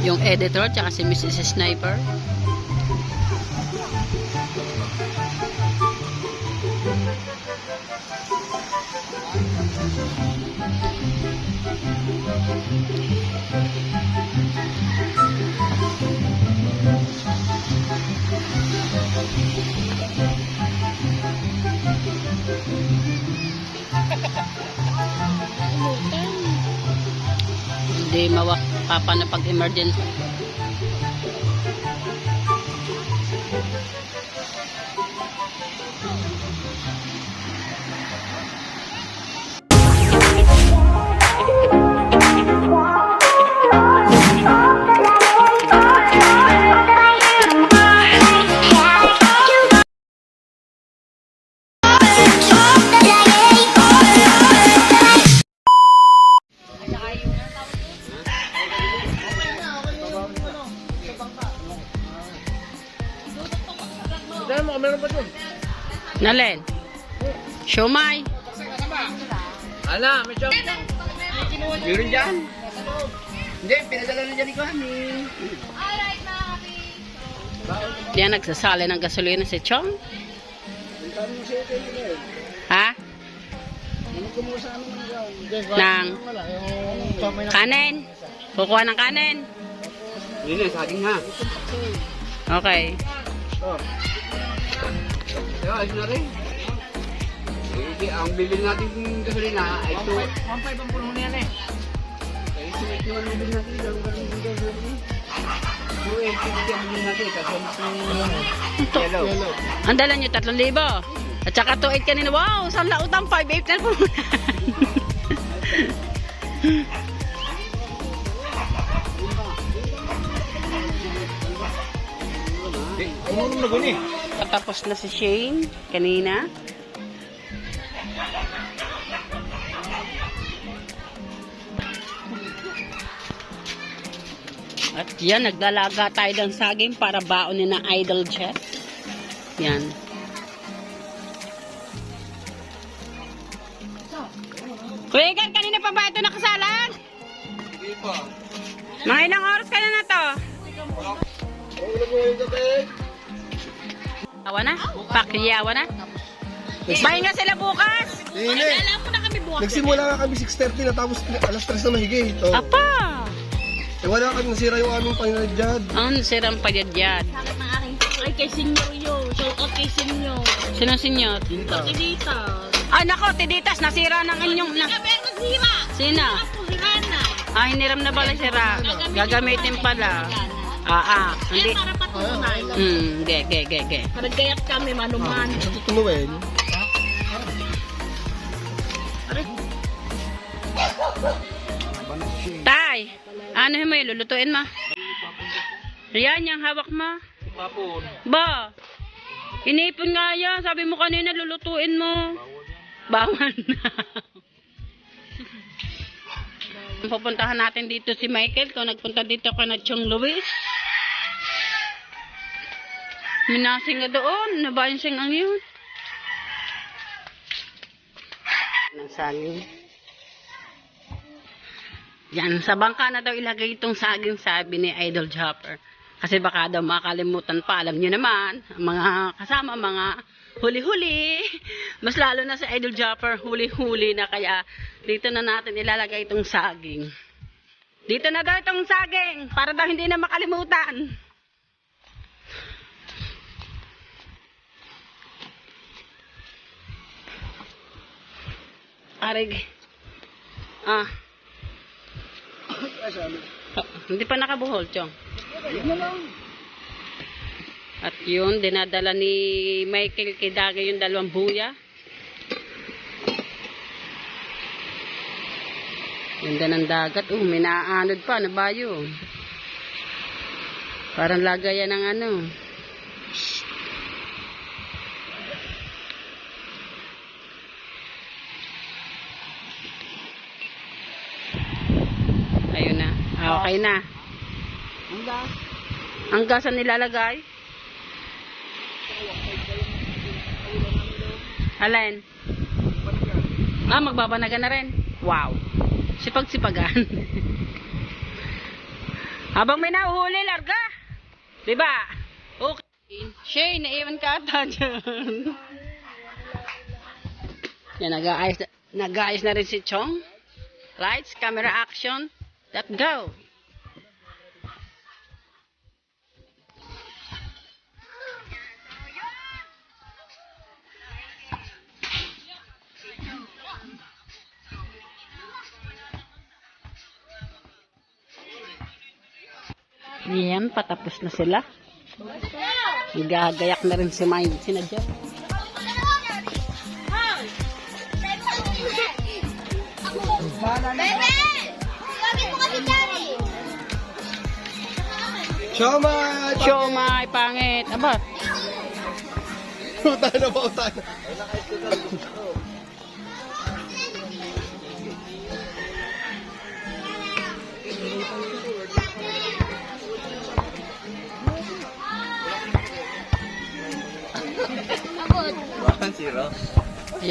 Yung editor, tsaka si Mrs. Sniper. Hindi mawak na pag emergency. Meron pa dun. Nalen? Siomay? Ala, may job. Meron dyan. Hindi, pinadala na dyan ni Kami. Alright, mga kapi. Diyan nagsasali ng gasolina si Chong? Ha? Nang kanin? Kukuha ng kanin? Hindi na, saging ha. Okay. Kaya, ayos na rin. Hindi, ang bibili natin kung gasolina ay ito. 1.5 ang puno na yan eh. Kaya ito naman bibili natin. Ang galing yung gasolina. So, ito ang bibili natin. Kasi ito yellow. Ang dala nyo, 3,000. At saka 2,800 kanina. Wow, saan lautang 5,800 na po. Kumulong na guni. Tapos na si Shane kanina. At yan, naglalaga tayo ng saging para baonin ng Idol Chef. Yan. Kuya Igan, kanina pa ba ito nakasalang? Hindi pa. Mga ilang oras ka na to? Awa na? Pakyawa na? Bahinga sila bukas? Hindi. Alam mo na kami bukas. Nagsimula nga kami 6:30 na tapos alas 3 na mahigit. Oh. Apa! Eh wala kami, nasira yung aming pangyayad. Ang sirang payadyad. Sakit ng aking ay kay Senyor yun. Shout out kay Senyor. Sino sinyo? Pati dito. Ay nako, tiditas, nasira ng inyong... Hindi ka pero nasira. Sino? Ako si Rana. Ah, hiniram na pala sira. Gagamitin pala. Kaya Hindi. para patunay. Ge. Paragayat kami manuman. Sa tutunuin, Tay, ano mo yun? Lulutuin mo? Yan, yung hawak mo. Papon. Ba? Inipon nga yan. Sabi mo kanina, lulutuin mo. Bawal na. Pupuntahan natin dito si Michael. Kung nagpunta dito ka na Chong Luis. Minasing nga doon. Nabayan siyang ang yun. Ng saging. Yan, sa bangka na daw ilagay itong saging, sabi ni Idol Chopper. Kasi baka daw makalimutan pa. Alam nyo naman, ang mga kasama, mga huli-huli. Mas lalo na sa Idol Chopper, huli-huli na, kaya dito na natin ilalagay itong saging. Dito na daw itong saging, para daw hindi na makalimutan. Arig. Hindi pa nakabuhol, Chong. At yun, dinadala ni Michael kay Dagay yung 2 buya. Ganda ng dagat. May naaanod pa, nabayo. Parang lagayan ng ano. Ayun na. Okay na. Ang gas ang nilalagay? Alin? Magbabanagan na rin. Wow. Sipag-sipagan. Habang may nahuhuli, larga. Diba? Okay. Shane, naiwan ka ata dyan. Yan, nag-aayos na rin si Chong. Lights, camera, action. Let's go. Yan, patapos na sila. Nagagayak na rin si Mind. Sinadya. Siomay! Siomay, pangit. Aba, Utang na ba, utang?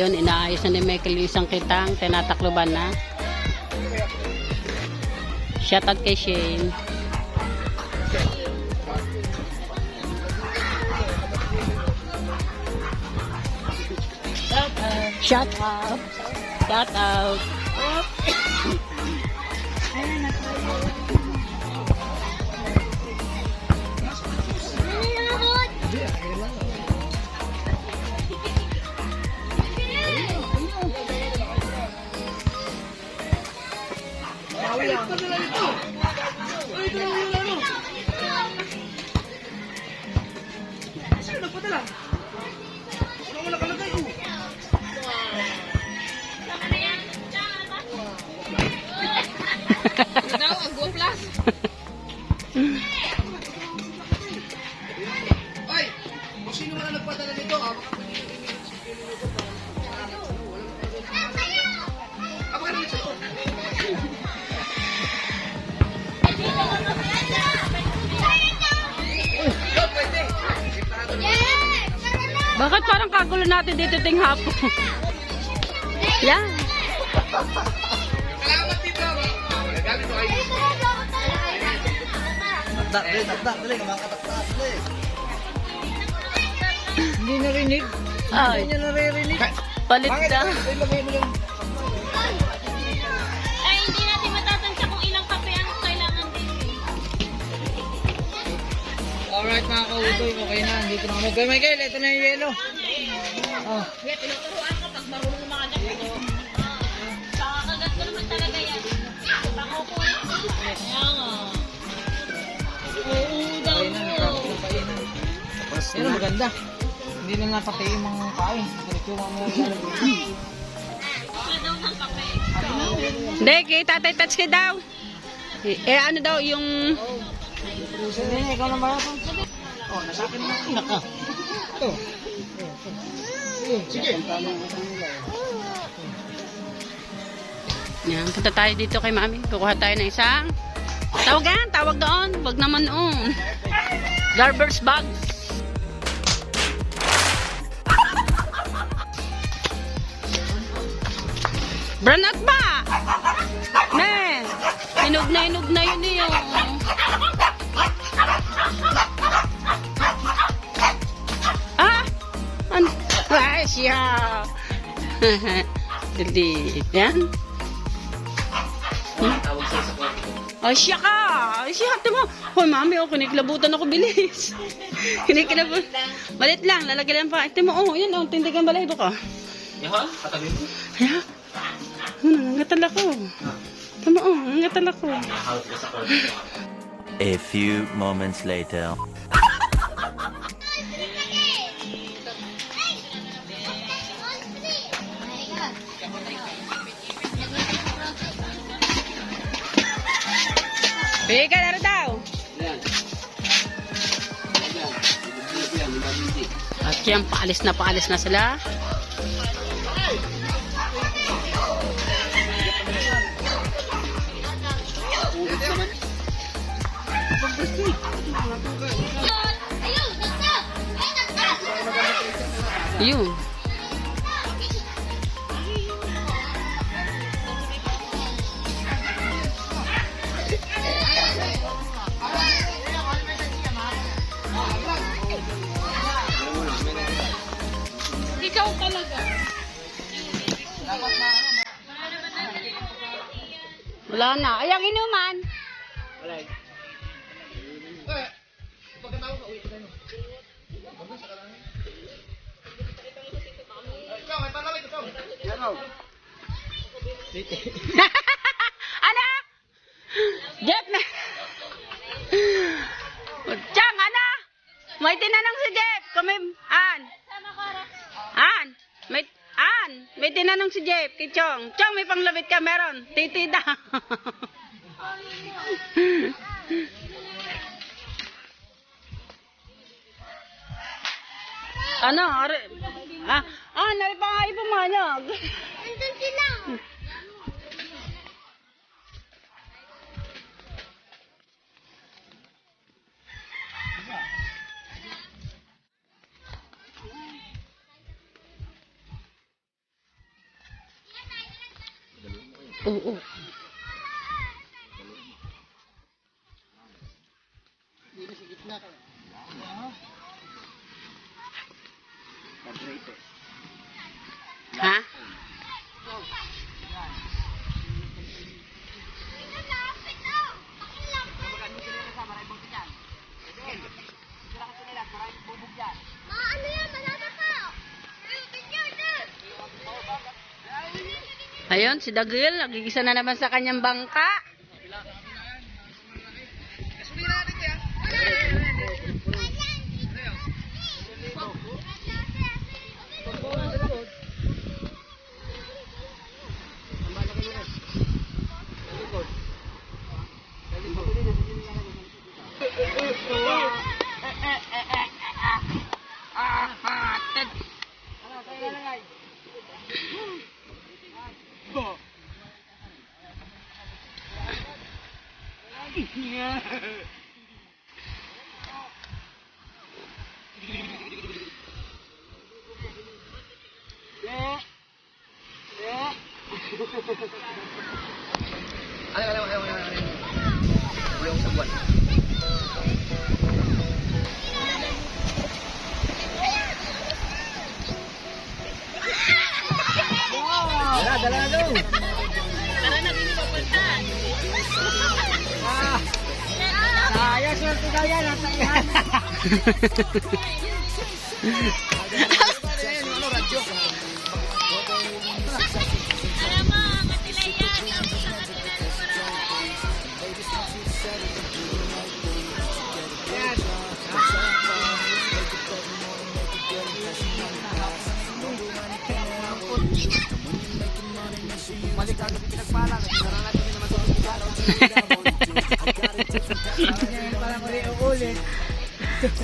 ayun, inaayos na ni Michael yung isang kitang. Tinatakluban na. Shout out kay Shane. Shout out. Shout out. Ay! Kung sino man ang nagpadala nito, ah, baka naman siya to. Bakit parang kagulo natin dito ting hapon? Yan. Salamat dito. Gagamit ko kayo. Takdak, dali, kumakatakdak, dali. Hindi narinig. Ay, Hindi niya naririnig. palit na. Ilagay mo yung... Ay, hindi natin matatansya kung ilang kape ang kailangan din. Alright mga kautoy, okay na. Dito na kami. Kay Michael, ito na yung yelo. Oh. Kaya tinuturuan ka pag marunong umagat. Pakakagat ko naman talaga yan. Pakukulit. Kaya nga. Oo daw. Yan ang maganda. Hindi na napati yung mga kain. Diretso mga Wala daw ng kape. Hindi, kay Tatay Tatsuki daw. Eh, ano daw yung... Sige, ikaw na ba? Oh, nasa akin na. Naka. Ito. Sige. Yan, punta tayo dito kay Mami. Kukuha tayo ng isang... Tawag doon. Wag naman noon. Garbage bag. Branat ba? Ne. Inog na yun eh. Ah? Ay, siya. Dili. Yan. Ay, siya ka! Ay, siya, mo. Hoy, mami, oh, kinikilabutan ako bilis. Kinikilabutan. Malit lang, lalagyan lang pa. Ito mo, oh, yan, oh, tindigan balahibo ka. Yahan, katabi mo. Kaya, nangangatal ako. Ito mo, oh, nangangatal ako. A few moments later. Bika na rin daw. Yan. At yan, paalis na sila. Yun. Wala na. Ay, ang inuman. Wala. Pagkatapos ka, uwi ka tayo. Ikaw, may palamig ito. Yan o. Ano? Jeff na. Chang, ano? May tinanong si Jeff. Kami, may tinanong si Jeff kay Chong. Chong, may panglabit ka meron. Titi daw. Ano? Nari pa nga ipumanyag. Nandun sila. Oo. Ha? Ano yan? Malata ka. Ayun, si Dagil, nagigisa na naman sa kanyang bangka. Ulong sa buwan. Dala na daw. Tara na, hindi papunta. Sayang, swerte daw yan. Alam mo, matilayan. Tapos sa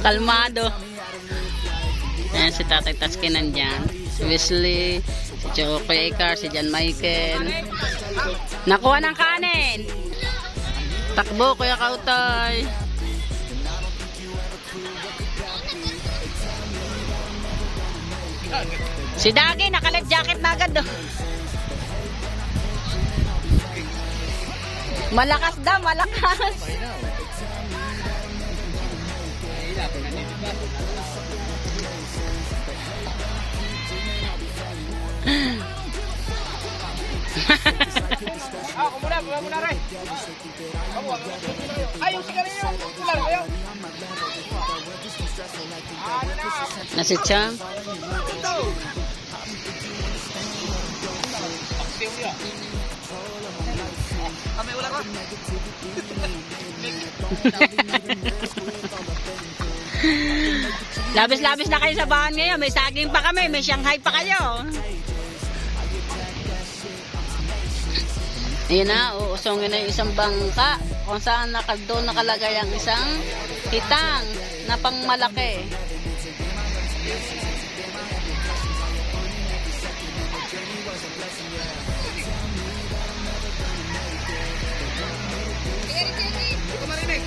Kalmado. Ayan, si Tatay Tasky nandyan. Si Wesley, si Choco Car, si John Michael. Nakuha ng kanin. Takbo, Kuya Kautoy. Si Dagi, naka-life jacket na agad. Malakas daw, malakas. Kumula rin. Ay, yung sigarilyo. Kulang kayo. Nasi Chang. Kami ulang ko. Labis-labis na kayo sa bahan ngayon. May saging pa kami. May Shanghai pa kayo. Ayan na, uusongin na yung isang bangka kung saan doon nakalagay ang isang hitang na pangmalaki. Hindi ko marinig.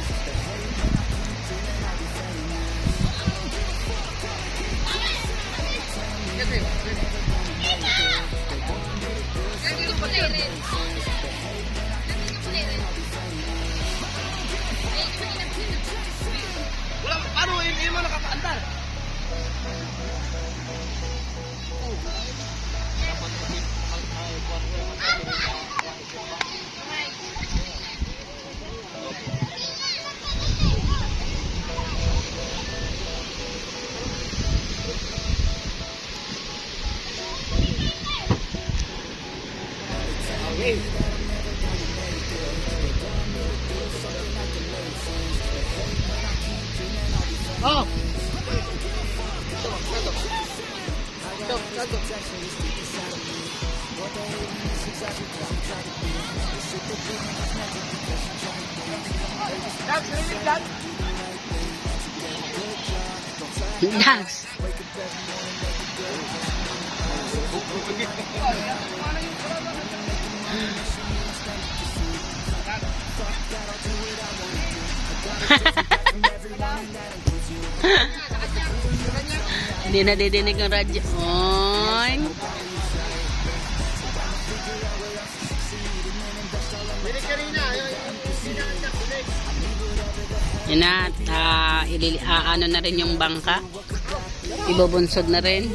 Wala, paano hindi mo nakapaandar? Oh! Dags. Hindi na didinig ang radyo. Oy. Yun na, ano na rin yung bangka. Ibubunsod na rin.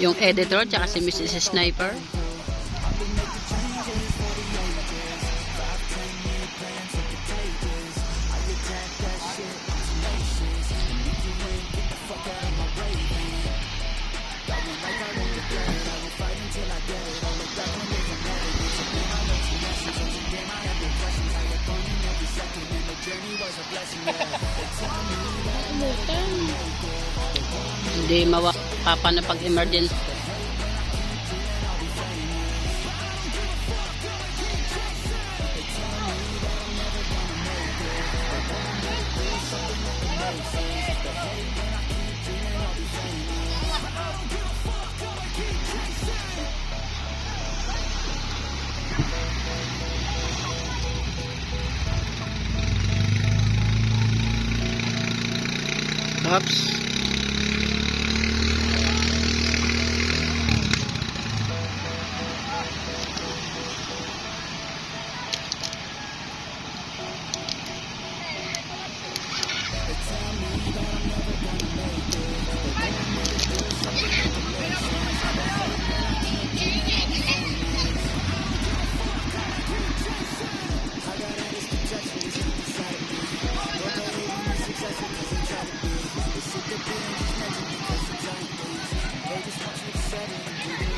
Yung editor tsaka si Mrs. Sniper. Hindi mawapapa na pag-emergency. Oops.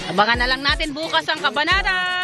Abangan na lang natin bukas ang kabanata.